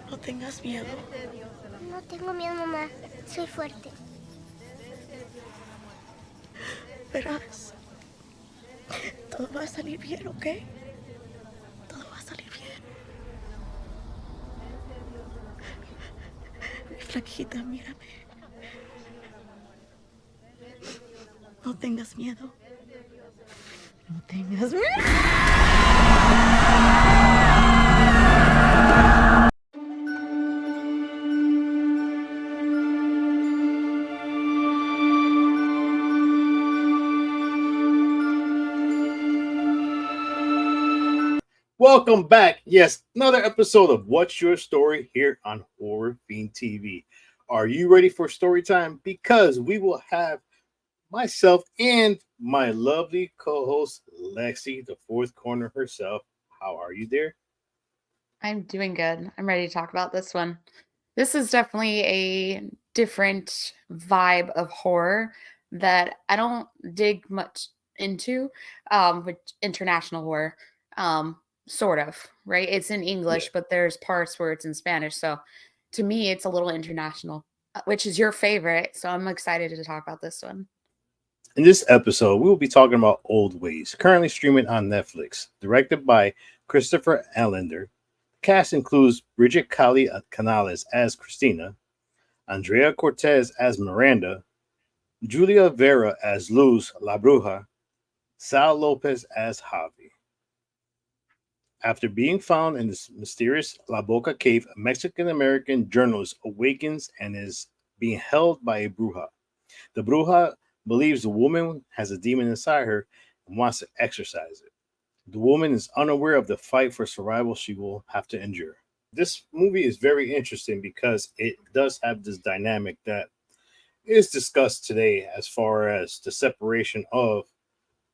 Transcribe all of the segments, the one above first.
No tengas miedo. No tengo miedo, mamá. Soy fuerte. Verás. Todo va a salir bien, ¿ok? Todo va a salir bien. Mi flaquita, mírame. No tengas miedo. No tengas miedo. Welcome back. Yes, another episode of What's Your Story here on Horror Fiend TV. Are you ready for story time? Because we will have myself and my lovely co-host Lexi, the fourth corner herself. How are you, dear? I'm doing good. I'm ready to talk about this one. This is definitely a different vibe of horror that I don't dig much into, with international horror. Sort of, right? It's in Yeah. English, but there's parts where it's in Spanish. So to me, it's a little international, which is your favorite. So I'm excited to talk about this one. In this episode, we will be talking about Old Ways, currently streaming on Netflix, directed by Christopher Allender. The cast includes Bridget Cali Canales as Christina, Andrea Cortez as Miranda, Julia Vera as Luz La Bruja, Sal Lopez as Javi. After being found in the mysterious La Boca cave, a Mexican American journalist awakens and is being held by a bruja. The bruja believes the woman has a demon inside her and wants to exorcise it. The woman is unaware of the fight for survival she will have to endure. This movie is very interesting because it does have this dynamic that is discussed today as far as the separation of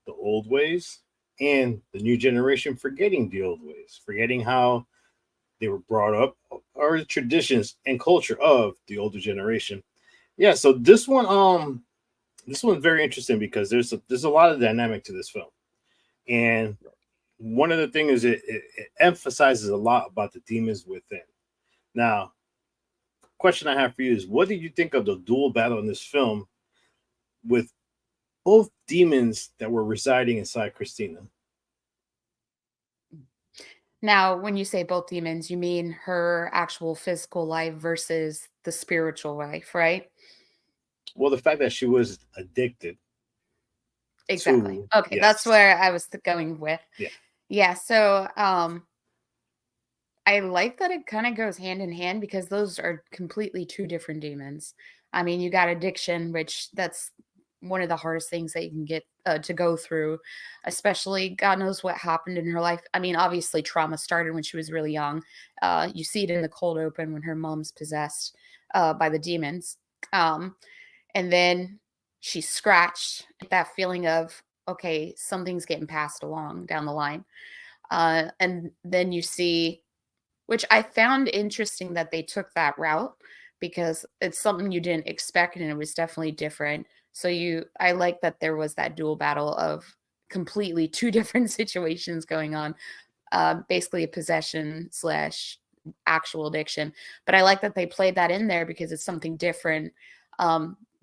the old ways and the new generation forgetting the old ways, forgetting how they were brought up or the traditions and culture of the older generation. Yeah, so this one's very interesting because there's a lot of dynamic to this film. And one of the things is it emphasizes a lot about the demons within. Now, question I have for you is what did you think of the dual battle in this film with both demons that were residing inside Christina? Now, when you say both demons, you mean her actual physical life versus the spiritual life, right? Well, the fact that she was addicted Exactly. to, Okay, that's yes, where I was going with. yeah, Yeah, so I like that it kind of goes hand in hand because those are completely two different demons. I mean, you got addiction, which that's one of the hardest things that you can get to go through, especially God knows what happened in her life. I mean, obviously, trauma started when she was really young. You see it in the cold open when her mom's possessed by the demons. Um, and then she's scratched. That feeling of, okay, something's getting passed along down the line. And then you see, which I found interesting that they took that route because it's something you didn't expect and it was definitely different. So I like that there was that dual battle of completely two different situations going on, basically a possession slash actual addiction. But I like that they played that in there because it's something different,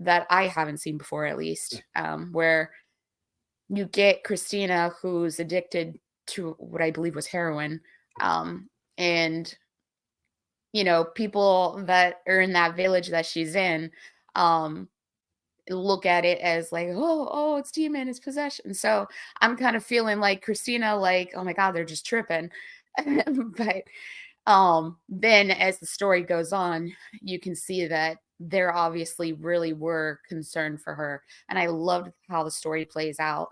that I haven't seen before, at least, where you get Christina, who's addicted to what I believe was heroin. And people that are in that village that she's in, um, look at it as like, oh, it's demon, it's possession. So I'm kind of feeling like Christina, like, oh my God, they're just tripping. But then as the story goes on, you can see that there obviously really were concerned for her. And I loved how the story plays out.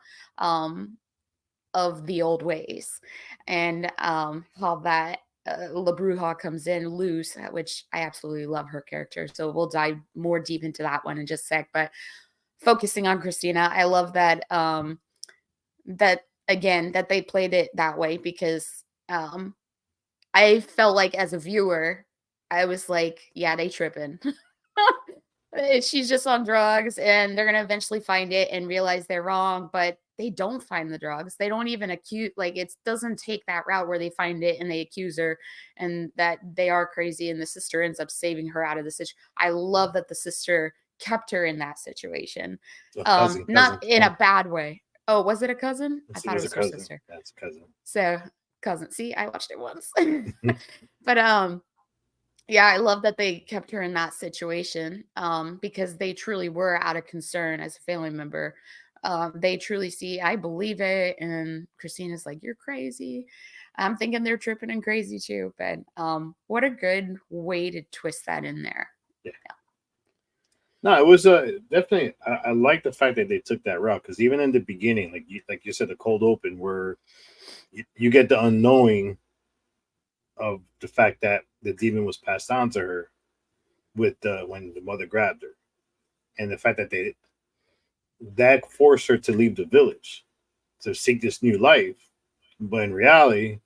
Of the old ways and how that La Bruja comes in loose, which I absolutely love her character. So we'll dive more deep into that one in just a sec. But focusing on Christina, I love that that again that they played it that way because I felt like as a viewer, I was like, yeah, they tripping. She's just on drugs and they're gonna eventually find it and realize they're wrong, but they don't find the drugs. They don't even accuse, like, it doesn't take that route where they find it and they accuse her and that they are crazy and the sister ends up saving her out of the situation. I love that the sister kept her in that situation. Not in a bad way. Oh, was it a cousin? I thought it was her sister. That's a cousin. So, cousin. See, I watched it once. But yeah, I love that they kept her in that situation because they truly were out of concern as a family member. They truly see, I believe it. And Christina's like, you're crazy. I'm thinking they're tripping and crazy too. But what a good way to twist that in there. Yeah. No, it was definitely. I like the fact that they took that route because even in the beginning, like you said, the cold open where you get the unknowing of the fact that the demon was passed on to her with when the mother grabbed her, and the fact that that forced her to leave the village to seek this new life. But in reality,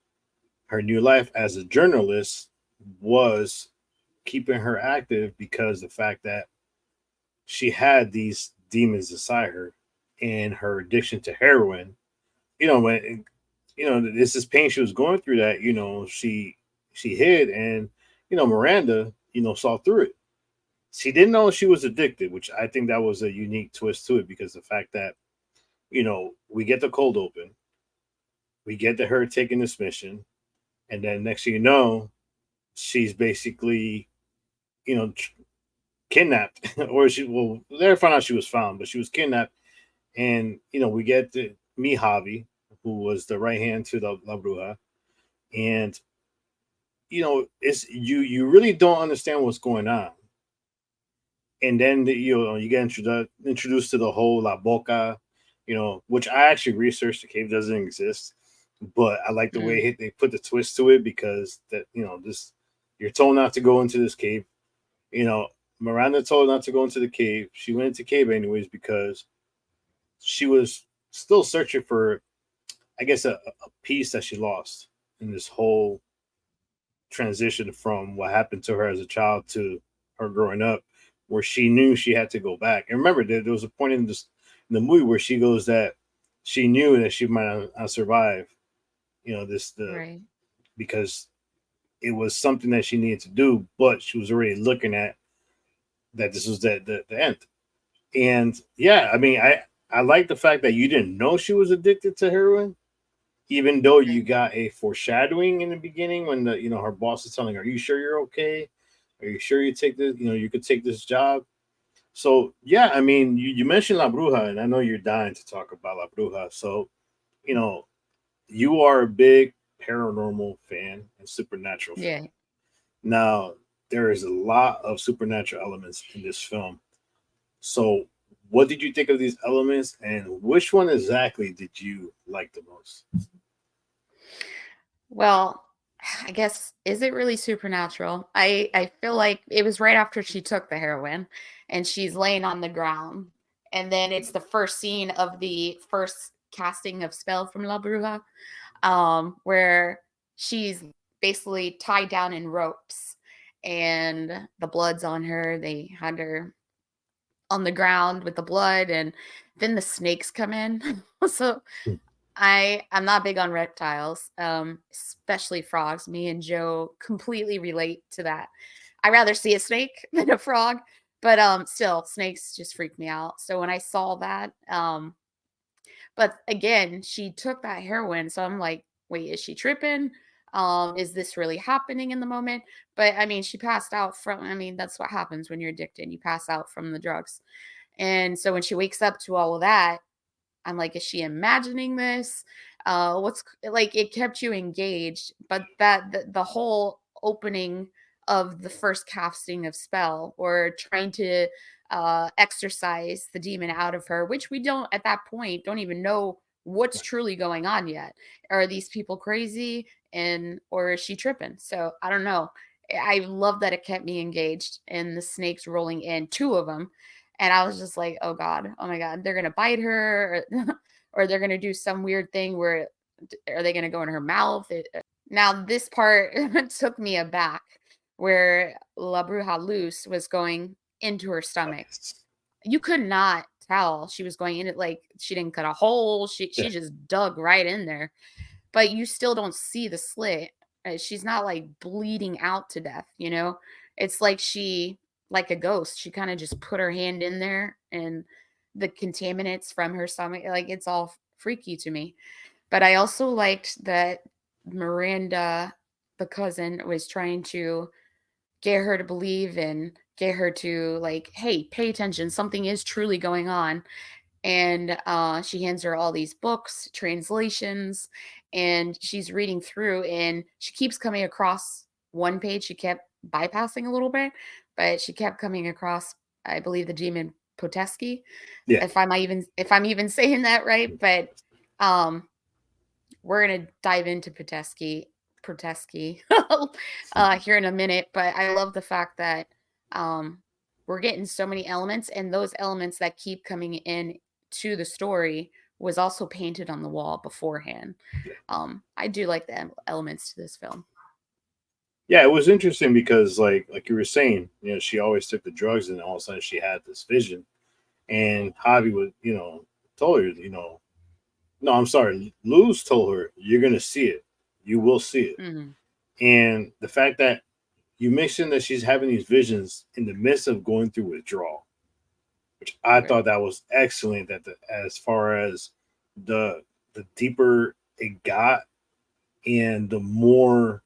her new life as a journalist was keeping her active because the fact that she had these demons inside her and her addiction to heroin, when this is pain she was going through that, she hid and, Miranda, saw through it. She didn't know she was addicted, which I think that was a unique twist to it because the fact that, we get the cold open, we get to her taking this mission, and then next thing you know, she's basically, kidnapped, or later found out she was found, but she was kidnapped, and we get to meet Javi, who was the right hand to the La Bruja, and it's you really don't understand what's going on, and then you get introduced to the whole La Boca, which I actually researched. The cave doesn't exist, but I like the way they put the twist to it because that this you're told not to go into this cave, Miranda told her not to go into the cave. She went into the cave anyways because she was still searching for, I guess, a piece that she lost in this whole transition from what happened to her as a child to her growing up, where she knew she had to go back. And remember, there was a point in the movie where she goes that she knew that she might not survive, Right. because it was something that she needed to do, but she was already looking at that this was the end. And yeah, I mean, I like the fact that you didn't know she was addicted to heroin, even though you got a foreshadowing in the beginning when her boss is telling her, "Are you sure you're okay? Are you sure you take this? You could take this job." So yeah, I mean, you mentioned La Bruja, and I know you're dying to talk about La Bruja. So you are a big paranormal fan and supernatural fan. Yeah. Now, there is a lot of supernatural elements in this film. So, what did you think of these elements, and which one exactly did you like the most? Well, I guess, is it really supernatural? I feel like it was right after she took the heroin and she's laying on the ground. And then it's the first scene of the first casting of spell from La Bruja, where she's basically tied down in ropes and the blood's on her. They had her on the ground with the blood, and then the snakes come in. So I'm not big on reptiles, especially frogs. Me and Joe completely relate to that. I rather see a snake than a frog, but still, snakes just freak me out. So when I saw that, but again, she took that heroin, so I'm like, wait, is she tripping? Is this really happening in the moment? But I mean, she passed out from. I mean, that's what happens when you're addicted. You pass out from the drugs, and so when she wakes up to all of that, I'm like, is she imagining this? What's like it kept you engaged, but the whole opening of the first casting of spell or trying to exorcise the demon out of her, which we don't at that point don't even know what's truly going on yet. Are these people crazy or is she tripping? So I don't know. I love that it kept me engaged and the snakes rolling in, two of them. And I was just like, oh God, oh my God, they're going to bite her or they're going to do some weird thing where are they going to go in her mouth? Now, this part took me aback where La Bruja Luz was going into her stomach. You could not tell she was going in it, like she didn't cut a hole. She just dug right in there. But you still don't see the slit. She's not like bleeding out to death, you know? It's like like a ghost. She kind of just put her hand in there and the contaminants from her stomach, like it's all freaky to me. But I also liked that Miranda, the cousin, was trying to get her to believe and get her to like, hey, pay attention. Something is truly going on. And she hands her all these books, translations, and she's reading through, and she keeps coming across one page. She kept bypassing a little bit, but she kept coming across, I believe, the demon Poteski. Yeah. If I'm even saying that right, but we're gonna dive into Poteski here in a minute. But I love the fact that we're getting so many elements, and those elements that keep coming in to the story was also painted on the wall beforehand. I do like the elements to this film. Yeah, it was interesting because like you were saying, you know, she always took the drugs, and all of a sudden she had this vision, and Javi would, you know, told her, you know, no, I'm sorry, Luz told her, you're gonna see it, you will see it, Mm-hmm. and the fact that you mentioned that she's having these visions in the midst of going through withdrawal, which I Right. thought that was excellent. That as far as the deeper it got, and the more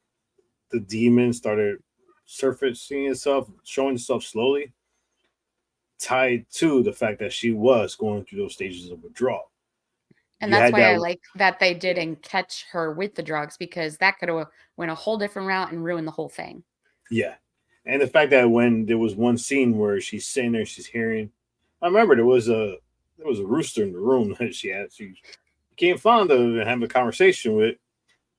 the demon started surfacing itself, showing itself slowly, tied to the fact that she was going through those stages of withdrawal. And You that's had why I that, like that they yeah, didn't catch her with the drugs, because that could have went a whole different route and ruined the whole thing. yeah, and the fact that when there was one scene where she's sitting there, she's hearing. I remember there was a rooster in the room that she became fond of and having a conversation with.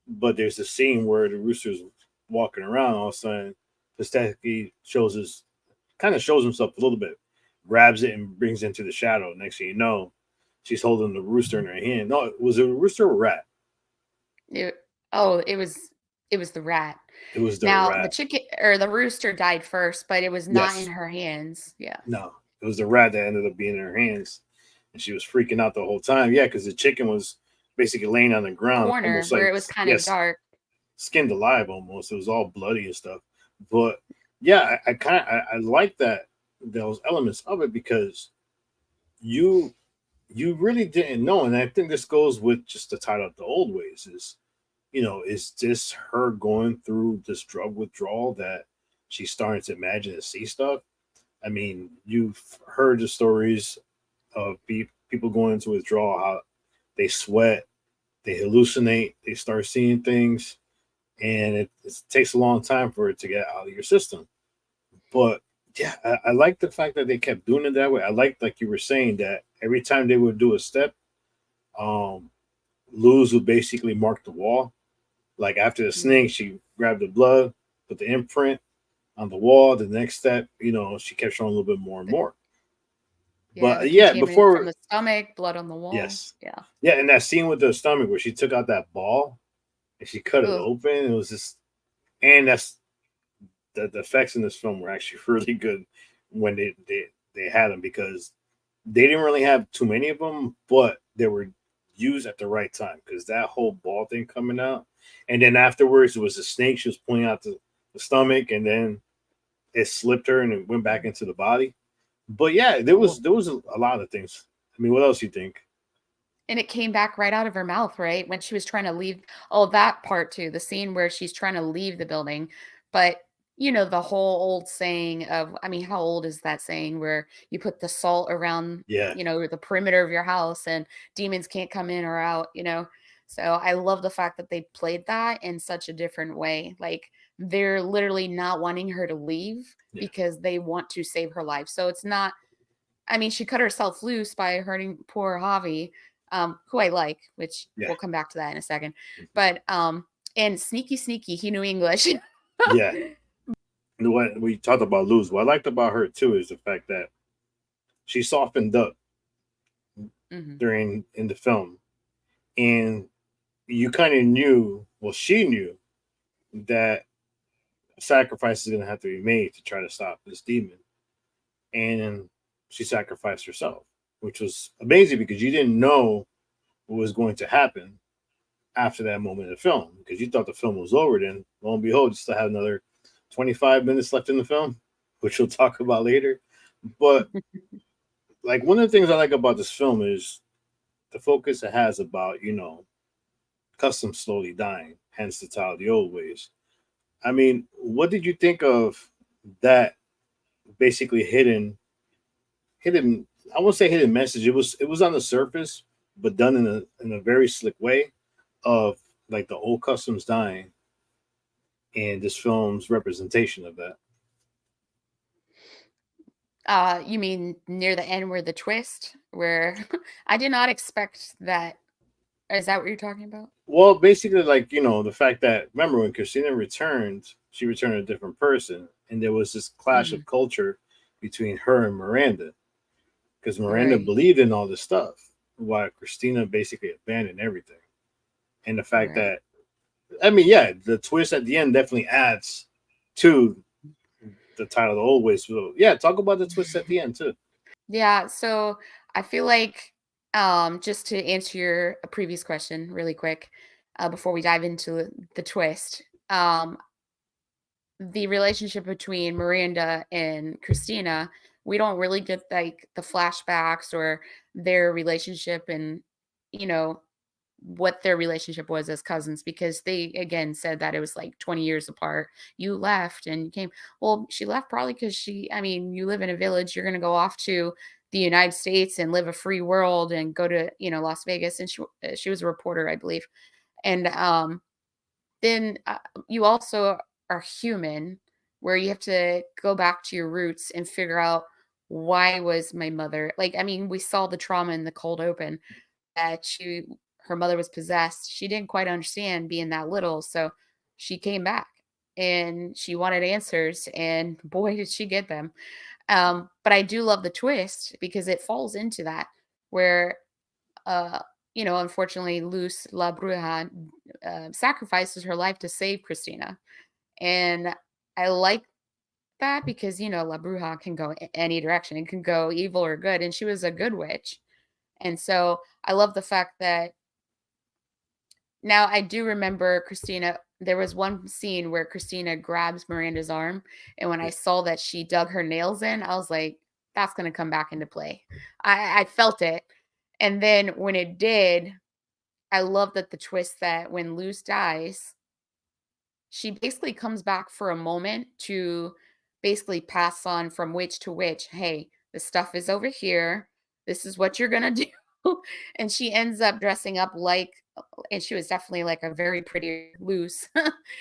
But there's a scene where the rooster's walking around. All of a sudden, Pistachio shows himself a little bit, grabs it and brings it into the shadow. Next thing you know, she's holding the rooster in her hand. No, was it a rooster or a rat? It, oh, it was the rat. It was the Now the rat. chicken or the rooster died first, but it was not in Yes. her hands. Yeah. No, it was the rat that ended up being in her hands, and she was freaking out the whole time. Yeah, because the chicken was basically laying on the ground, Corner almost where like, it was kind of yes, dark. skinned alive almost. It was all bloody and stuff. But yeah, I like that, those elements of it, because you you really didn't know, and I think this goes with just the title of the old ways is, you know, is this her going through this drug withdrawal that she's starting to imagine and see stuff? I mean, you've heard the stories of people going into withdrawal, how they sweat, they hallucinate, they start seeing things, and it takes a long time for it to get out of your system. But yeah, I like the fact that they kept doing it that way. I like you were saying, that every time they would do a step, um, Luz would basically mark the wall. Like after the Mhm. snake, she grabbed the blood, put the imprint on the wall. The next step, you know, she kept showing a little bit more and The, more. yeah, the But yeah, contaminant from before, the stomach, blood on the wall. yes, Yeah. yeah, and that scene with the stomach where she took out that ball and she cut it Ugh. open, it was just, and that's the effects in this film were actually really good when they had them, because they didn't really have too many of them, but they were used at the right time, because that whole ball thing coming out, and then afterwards it was a snake. She was pulling out the stomach, and then it slipped her and it went back into the body. But yeah, there Cool. was there was a lot of things. I mean, what else you think? And it came back right out of her mouth, right? When she was trying to leave. Oh, that part too. The scene where she's trying to leave the building. But, you know, the whole old saying of, I mean, how old is that saying where you put the salt around, Yeah, you know, the perimeter of your house and demons can't come in or out, you know? So I love the fact that they played that in such a different way. Like they're literally not wanting her to leave yeah, because they want to save her life. So it's not, I mean, she cut herself loose by hurting poor Javi, who I like, which yeah, we'll come back to that in a second. But and sneaky, he knew English. yeah. And what we talked about Luz, what I liked about her too is the fact that she softened up Hmm. during in the film, and you kind of knew, well, she knew that sacrifice is going to have to be made to try to stop this demon, and she sacrificed herself. which was amazing because you didn't know what was going to happen after that moment in the film because you thought the film was over. Then lo and behold, you still have another 25 minutes left in the film, which we'll talk about later. But like one of the things I like about this film is the focus it has about, customs slowly dying, hence the title, The Old Ways. I mean, what did you think of that basically hidden, I won't say hidden message. It was on the surface, but done in a very slick way of like the old customs dying and this film's representation of that. You mean near the end where the twist, where I did not expect that. Is that what you're talking about? Well, basically, like, the fact that remember when Christina returned, she returned a different person, and there was this clash Mm, of culture between her and Miranda because Miranda right, believed in all this stuff, while Christina basically abandoned everything. And the fact right. that, I mean, yeah, the twist at the end definitely adds to the title, The Old Ways. So, yeah, talk about the twist at the end too. Yeah, so I feel like just to answer your previous question really quick, before we dive into the twist, the relationship between Miranda and Christina, we don't really get like the flashbacks or their relationship and you know what their relationship was as cousins because they again said that it was like 20 years apart. You left and you came. Well, she left probably because I mean, you live in a village, you're going to go off to the United States and live a free world and go to, Las Vegas. And she was a reporter, I believe. And then you also are human where you have to go back to your roots and figure out why was my mother like, I mean, we saw the trauma in the cold open that her mother was possessed. She didn't quite understand being that little, so she came back and she wanted answers, and boy, did she get them. But I do love the twist because it falls into that where, uh, unfortunately, Luz La Bruja sacrifices her life to save Christina, and I like that because La Bruja can go any direction. It can go evil or good, and she was a good witch. And so I love the fact that now I do remember Christina. There was one scene where Christina grabs Miranda's arm, and when I saw that she dug her nails in, I was like, "That's going to come back into play." I felt it, and then when it did, I love that the twist that when Luz dies, she basically comes back for a moment to basically pass on from witch to witch. Hey, the stuff is over here. This is what you're gonna do. And she ends up dressing up like, and she was definitely like a very pretty loose.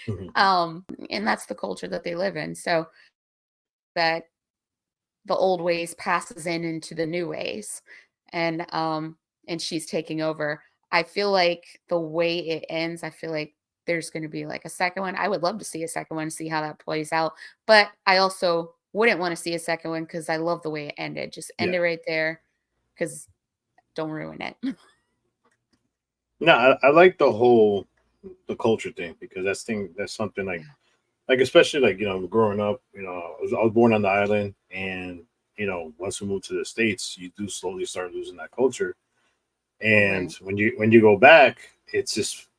Mhm. And that's the culture that they live in. So that the old ways passes into the new ways. And she's taking over. I feel like the way it ends, I feel like there's going to be like a second one. I would love to see a second one, see how that plays out. But I also wouldn't want to see a second one because I love the way it ended. Just end Yeah. it right there because don't ruin it. No, I like the culture thing because that's something Yeah. like especially like growing up, I was born on the island, and once we moved to the states, you do slowly start losing that culture. And Right. when you go back, it's just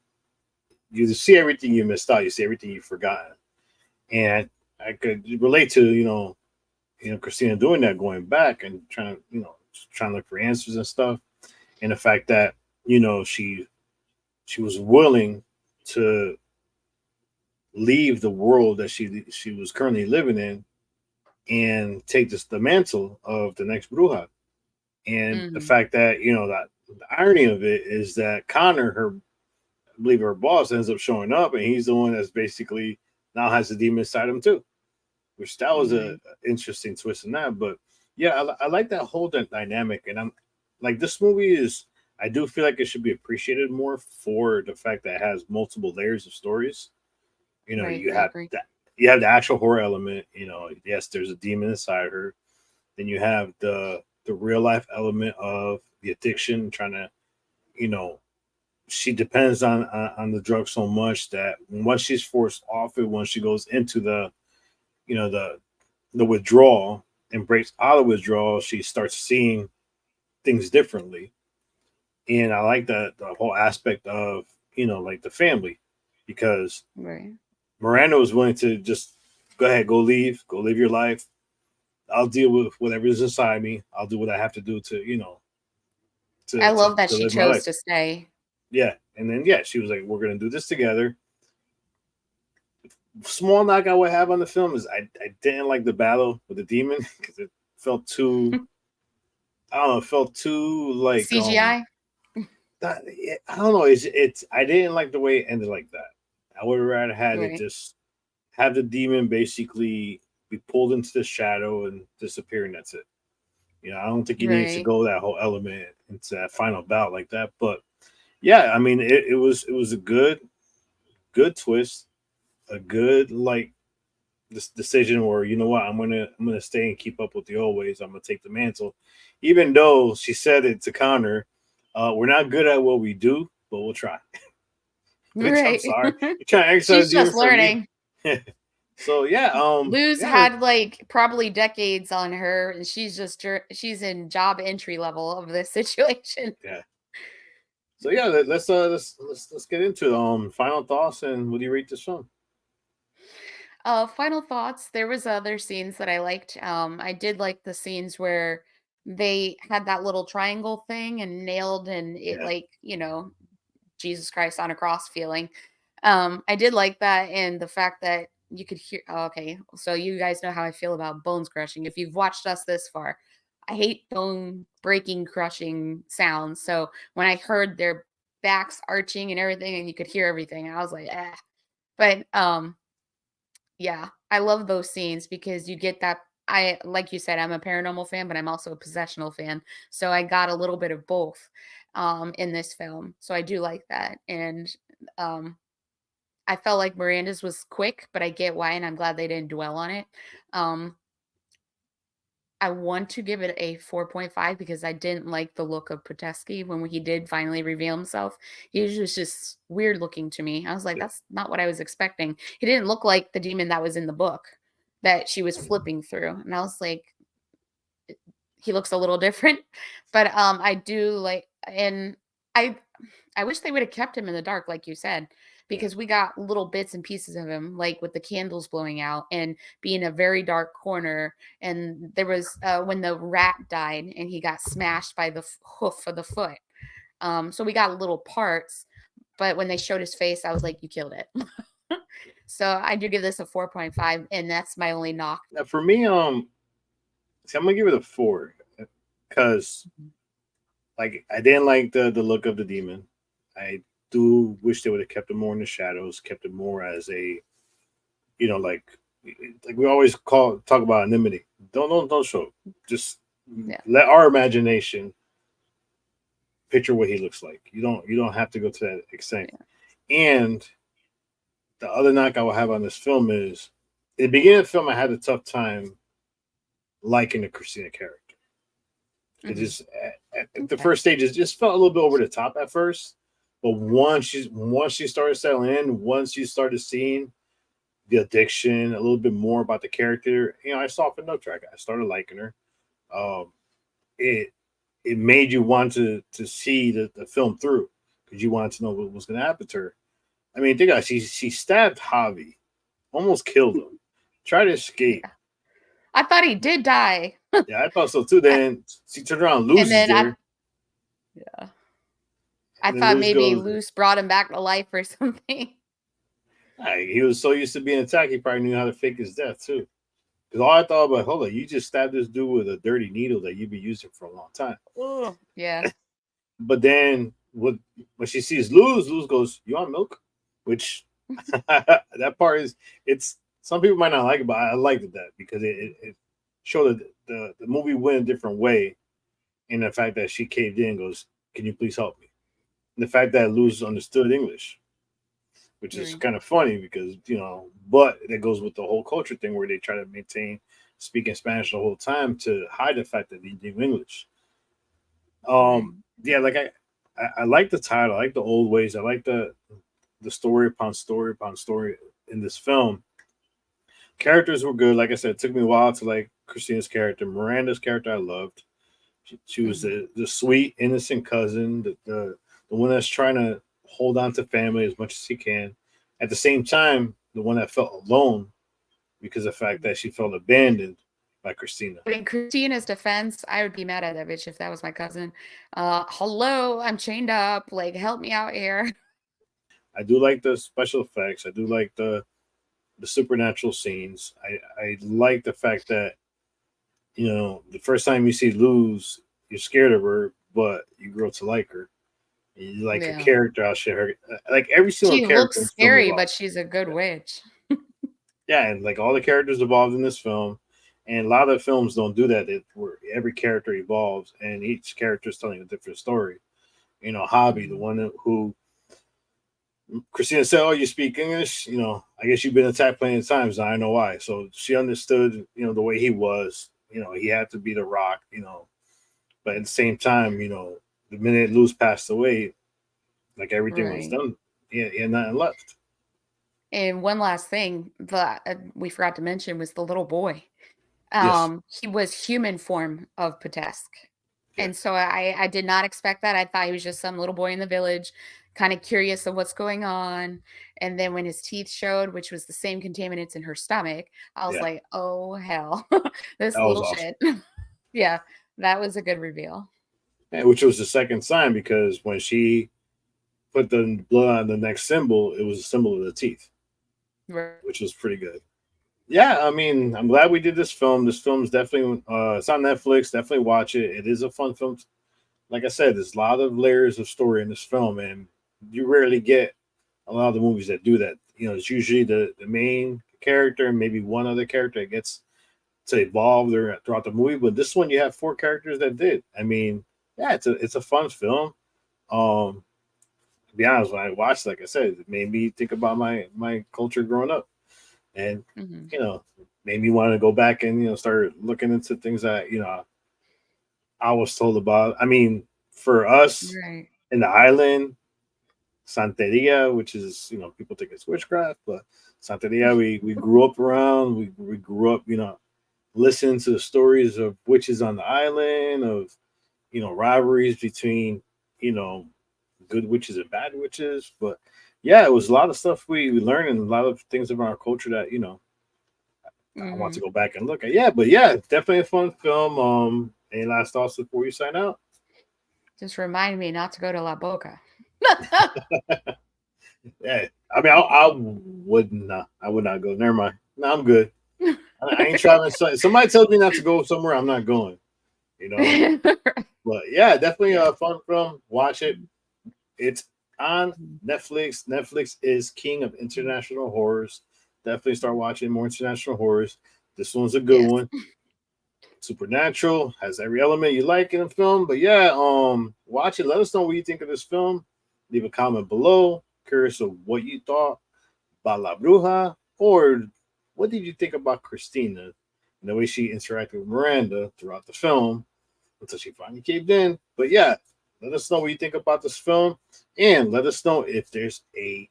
you see everything you missed out, you see everything you've forgotten. And I could relate to Christina doing that, going back and trying to trying to look for answers and stuff, and the fact that she was willing to leave the world that she was currently living in and take the mantle of the next bruja. And the Hmm. fact that that the irony of it is that Connor, I believe her boss, ends up showing up, and he's the one that's basically now has the demon inside him too. Which that was a Right. interesting twist in that. But yeah, I like that whole dynamic, and I'm like this movie is. I do feel like it should be appreciated more for the fact that it has multiple layers of stories. Right. You I have agree. that. You have the actual horror element. Yes, there's a demon inside her. Then you have the real life element of the addiction, trying to, you know, she depends on the drug so much that once she's forced off it, once she goes into you know, the withdrawal and breaks out of withdrawal, she starts seeing things differently. And I like the whole aspect of, like the family, because Right. Miranda was willing to just go ahead, go live your life. I'll deal with whatever is inside me. I'll do what I have to do to, I love that to she live my chose life. to stay. Yeah. And then, yeah, she was like, we're going to do this together. Small knock I would have on the film is I didn't like the battle with the demon because it felt too, I don't know, it felt too like, CGI. I don't know. It's I didn't like the way it ended like that. I would have rather had it Right. just have the demon basically be pulled into the shadow and disappear, and that's it. I don't think you need to Right. go that whole element into that final bout like that. But yeah, I mean, it was a good twist, a good like this decision where what I'm gonna stay and keep up with the old ways. I'm gonna take the mantle, even though she said it to Connor. We're not good at what we do, but we'll try. Which I'm Right. sorry, you're trying to exercise She's demon just for me. learning. So yeah, Luz yeah, had like probably decades on her, and she's in job entry level of this situation. yeah. So yeah, let's get into it. Final thoughts and what do you rate this film? Final thoughts. There was other scenes that I liked. I did like the scenes where they had that little triangle thing and nailed and it Yeah, like, Jesus Christ on a cross feeling. I did like that and the fact that you could hear okay, so you guys know how I feel about bones crushing. If you've watched us this far, I hate bone breaking crushing sounds. So when I heard their backs arching and everything and you could hear everything, I was like, ah. But yeah, I love those scenes because you get that I like you said, I'm a paranormal fan, but I'm also a possessional fan. So I got a little bit of both in this film. So I do like that. And um I felt like Miranda's was quick, but I get why, and I'm glad they didn't dwell on it. Um I want to give it a 4.5 because I didn't like the look of Potesky when he did finally reveal himself. He was just weird looking to me. I was like, yeah. that's not what I was expecting. He didn't look like the demon that was in the book that she was flipping through. And I was like, he looks a little different. But I do like and I I wish they would have kept him in the dark, like you said, Yeah. because we got little bits and pieces of him, like with the candles blowing out and being a very dark corner. And there was when the rat died and he got smashed by the hoof of the foot. So we got little parts, but when they showed his face, I was like, you killed it. So I do give this a 4.5, and that's my only knock. Now for me, see, I'm gonna give it a 4 because like I didn't like the look of the demon. I do wish they would have kept it more in the shadows, kept it more as a like we always talk about anonymity. Don't show. Just Yeah. let our imagination picture what he looks like. You don't have to go to that extent. And the other knock I will have on this film is in the beginning of the film I had a tough time liking the Christina character. It Mhm. just at the Okay. first stage it just felt a little bit over the top at first. But once she started settling in, once you started seeing the addiction, a little bit more about the character, I softened up track. I started liking her. Um, it it made you want to see the film through because you wanted to know what was going to happen to her. I mean, think about it, she stabbed Javi, almost killed him, tried to escape. Yeah. I thought he did die. Yeah, I thought so too. I- Then she turned around, and and loses then there, I and then thought Luz maybe goes. Luce brought him back to life or something. He was so used to being attacked, he probably knew how to fake his death too. Because all I thought about, hold on, you just stabbed this dude with a dirty needle that you've been using for a long time. Ugh. Yeah. But then when she sees Luz goes, "You want milk?" Which that part is it's some people might not like it, but I liked that because it showed that the movie went a different way. And the fact that she caved in goes, "Can you please help me?" And the fact that Luz understood English, which is Right. kind of funny because but that goes with the whole culture thing where they try to maintain speaking Spanish the whole time to hide the fact that they knew English. Right. Yeah, like I like the title, I like the old ways, I like the story upon story upon story in this film. Characters were good. Like I said, it took me a while to like Christina's character. Miranda's character I loved. She was the sweet, innocent cousin, the one that's trying to hold on to family as much as he can. At the same time, the one that felt alone because of the fact that she felt abandoned by Christina. But in Christina's defense, I would be mad at that bitch if that was my cousin. Hello, I'm chained up. Like, help me out here. I do like the special effects. I do like the supernatural scenes. I like the fact that the first time you see Luz, you're scared of her, but you grow to like her. You like her character. I'll share her. Like every single She character. looks scary, but she's a good witch. Yeah, and like all the characters involved in this film, and a lot of films don't do that. Where every character evolves, and each character is telling a different story. Hobby, the one who Christina said, "Oh, you speak English? I guess you've been attacked plenty of times. I know why." So she understood, the way he was. He had to be the Rock. But at the same time, the minute Luz passed away, like everything was done. Yeah, he had nothing left. And one last thing that we forgot to mention was the little boy. Yes. He was human form of Patesk. And so I did not expect that. I thought he was just some little boy in the village, kind of curious of what's going on. And then when his teeth showed, which was the same contaminants in her stomach, I was like, oh, hell, this That was little awesome. shit. Yeah, that was a good reveal. Which was the second sign, because when she put the blood on the next symbol, it was a symbol of the teeth, which was pretty good. Yeah, I mean, I'm glad we did this film. This film's definitely it's on Netflix. Definitely watch it. It is a fun film. Like I said, there's a lot of layers of story in this film, and you rarely get a lot of the movies that do that. It's usually the main character and maybe one other character that gets to evolve throughout the movie. But this one, you have 4 characters that did. I mean, yeah, it's a fun film. To be honest, when I watched, like I said, it made me think about my culture growing up, and made me want to go back and start looking into things that I was told about. I mean, for us in the island, Santeria, which is people think it's witchcraft, but Santeria we grew up around. We grew up listening to the stories of witches on the island, of rivalries between good witches and bad witches. But yeah, it was a lot of stuff we learned, and a lot of things about our culture that I want to go back and look at. Yeah, but yeah, definitely a fun film. Any last thoughts before you sign out? Just remind me not to go to La Boca. Yeah, I mean, I would not go. Never mind. No, I'm good. I ain't traveling. Somebody tells me not to go somewhere, I'm not going. But yeah, definitely a fun film. Watch it. It's on Netflix. Netflix is king of international horrors. Definitely start watching more international horrors. This one's a good one. Supernatural, has every element you like in a film. But yeah, watch it. Let us know what you think of this film. Leave a comment below. Curious of what you thought about La Bruja, or what did you think about Christina and the way she interacted with Miranda throughout the film until she finally caved in. But yeah, let us know what you think about this film, and let us know if there's a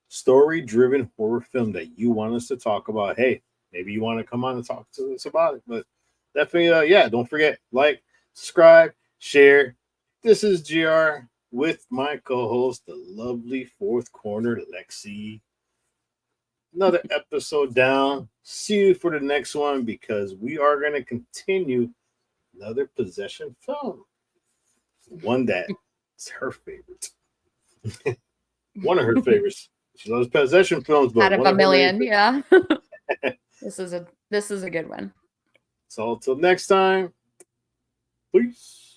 story-driven horror film that you want us to talk about. Hey, maybe you want to come on and talk to us about it. But definitely, yeah, don't forget, like, subscribe, share. This is GR with my co-host, the lovely Fourth Corner, Lexi. Another episode down. See you for the next one, because we are going to continue another possession film. One that is her favorite. One of her favorites. She loves possession films, but out of a million, yeah. This is a good one. So until next time, peace.